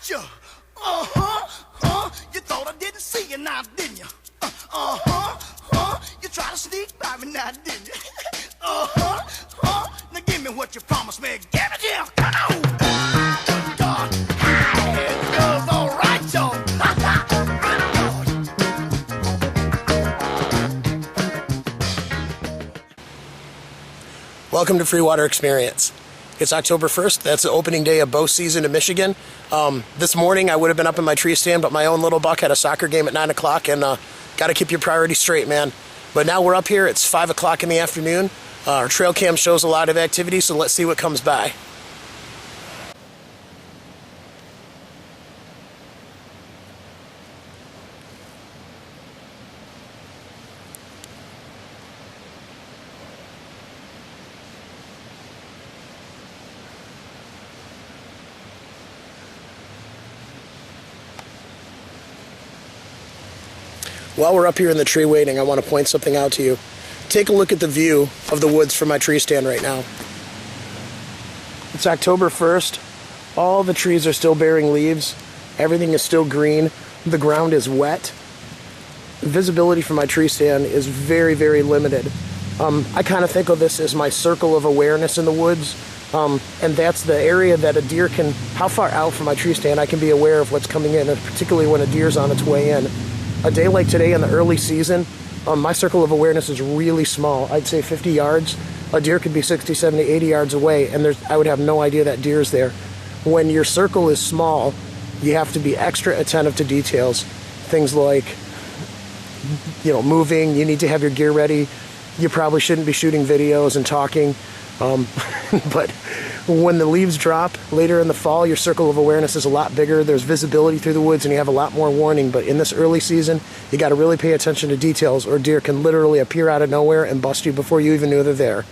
you. You thought I didn't see you now, didn't you? You tried to sneak by me now, didn't you? Now give me what you promised me. Give it here. Come on. God. Hey, it goes all right, y'all. Welcome to Freewater Experience. It's October 1st. That's the opening day of bow season in Michigan. This morning I would have been up in my tree stand, but my own little buck had a soccer game at 9 o'clock, and got to keep your priorities straight, man. But now we're up here. It's 5 o'clock in the afternoon. Our trail cam shows a lot of activity, so let's see what comes by. While we're up here in the tree waiting, I want to point something out to you. Take a look at the view of the woods from my tree stand right now. It's October 1st. All the trees are still bearing leaves. Everything is still green. The ground is wet. Visibility from my tree stand is very, very limited. I kind of think of this as my circle of awareness in the woods. And that's the area that a deer can, how far out from my tree stand I can be aware of what's coming in, and particularly when a deer's on its way in. A day like today in the early season, my circle of awareness is really small. I'd say 50 yards. A deer could be 60, 70, 80 yards away, and I would have no idea that deer's there. When your circle is small, you have to be extra attentive to details. Things like, moving, you need to have your gear ready. You probably shouldn't be shooting videos and talking. But when the leaves drop later in the fall, your circle of awareness is a lot bigger. There's visibility through the woods and you have a lot more warning. But in this early season, you got to really pay attention to details, or deer can literally appear out of nowhere and bust you before you even knew they're there.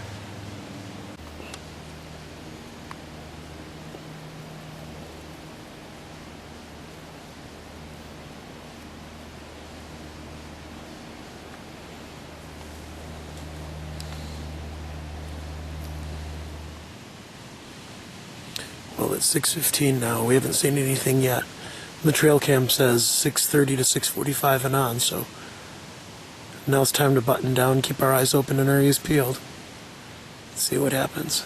Well, it's 6:15 now. We haven't seen anything yet. The trail cam says 6:30 to 6:45 and on, so now it's time to button down, keep our eyes open and our ears peeled. See what happens.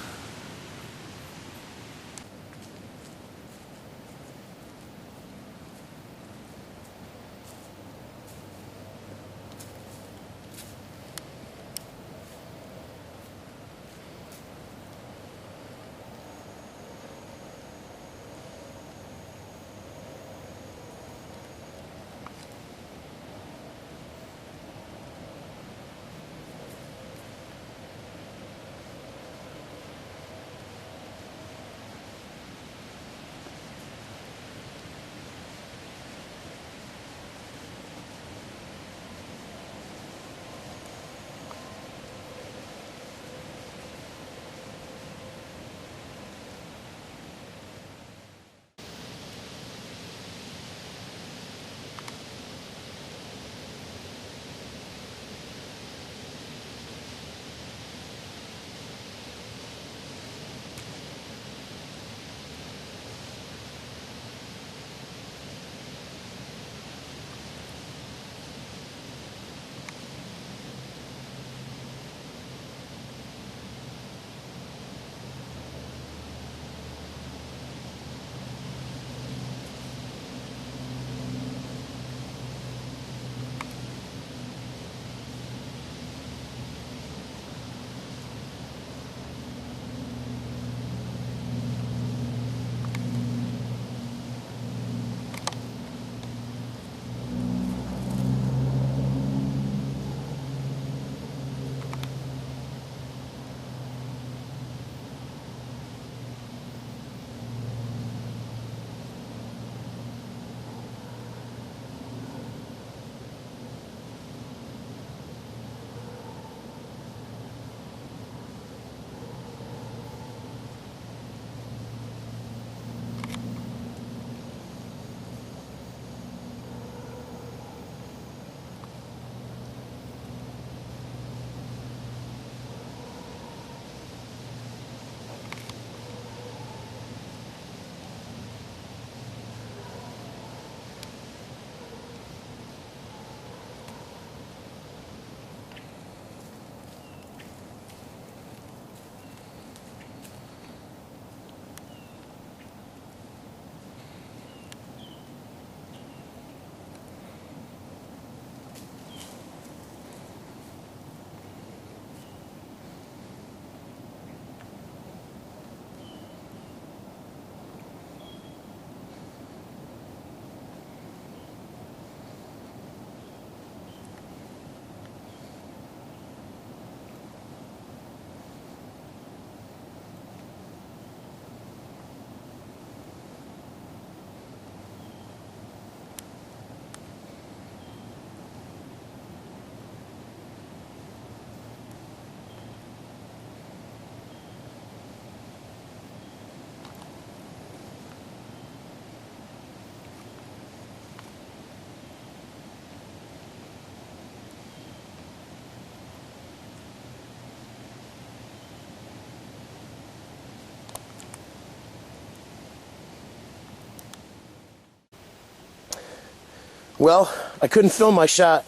Well, I couldn't film my shot,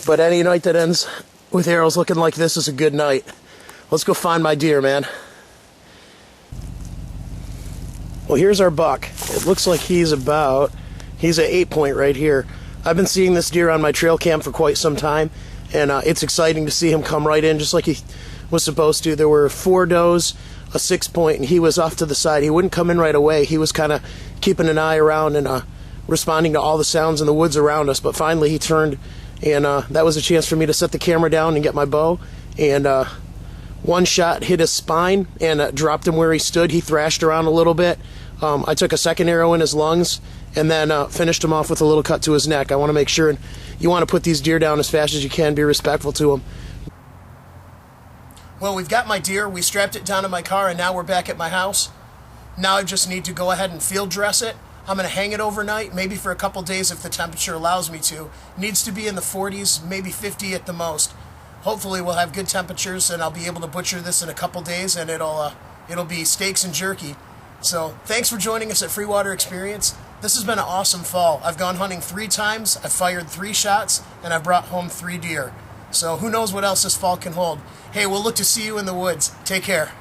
but any night that ends with arrows looking like this is a good night. Let's go find my deer, man. Well, here's our buck. It looks like he's at 8 point right here. I've been seeing this deer on my trail cam for quite some time, and it's exciting to see him come right in just like he was supposed to. There were 4 does, a 6 point, and he was off to the side. He wouldn't come in right away. He was kind of keeping an eye around and responding to all the sounds in the woods around us, but finally he turned, and that was a chance for me to set the camera down and get my bow, and one shot hit his spine and dropped him where he stood. He thrashed around a little bit. I took a second arrow in his lungs and then finished him off with a little cut to his neck. I want to make sure, and you want to put these deer down as fast as you can, be respectful to them. Well, we've got my deer. We strapped it down in my car, and now we're back at my house. Now I just need to go ahead and field dress it. I'm going to hang it overnight, maybe for a couple days if the temperature allows me to. It needs to be in the 40s, maybe 50 at the most. Hopefully we'll have good temperatures, and I'll be able to butcher this in a couple days, and it'll be steaks and jerky. So thanks for joining us at Freewater Experience. This has been an awesome fall. I've gone hunting 3 times, I've fired 3 shots, and I've brought home 3 deer. So who knows what else this fall can hold. Hey, we'll look to see you in the woods. Take care.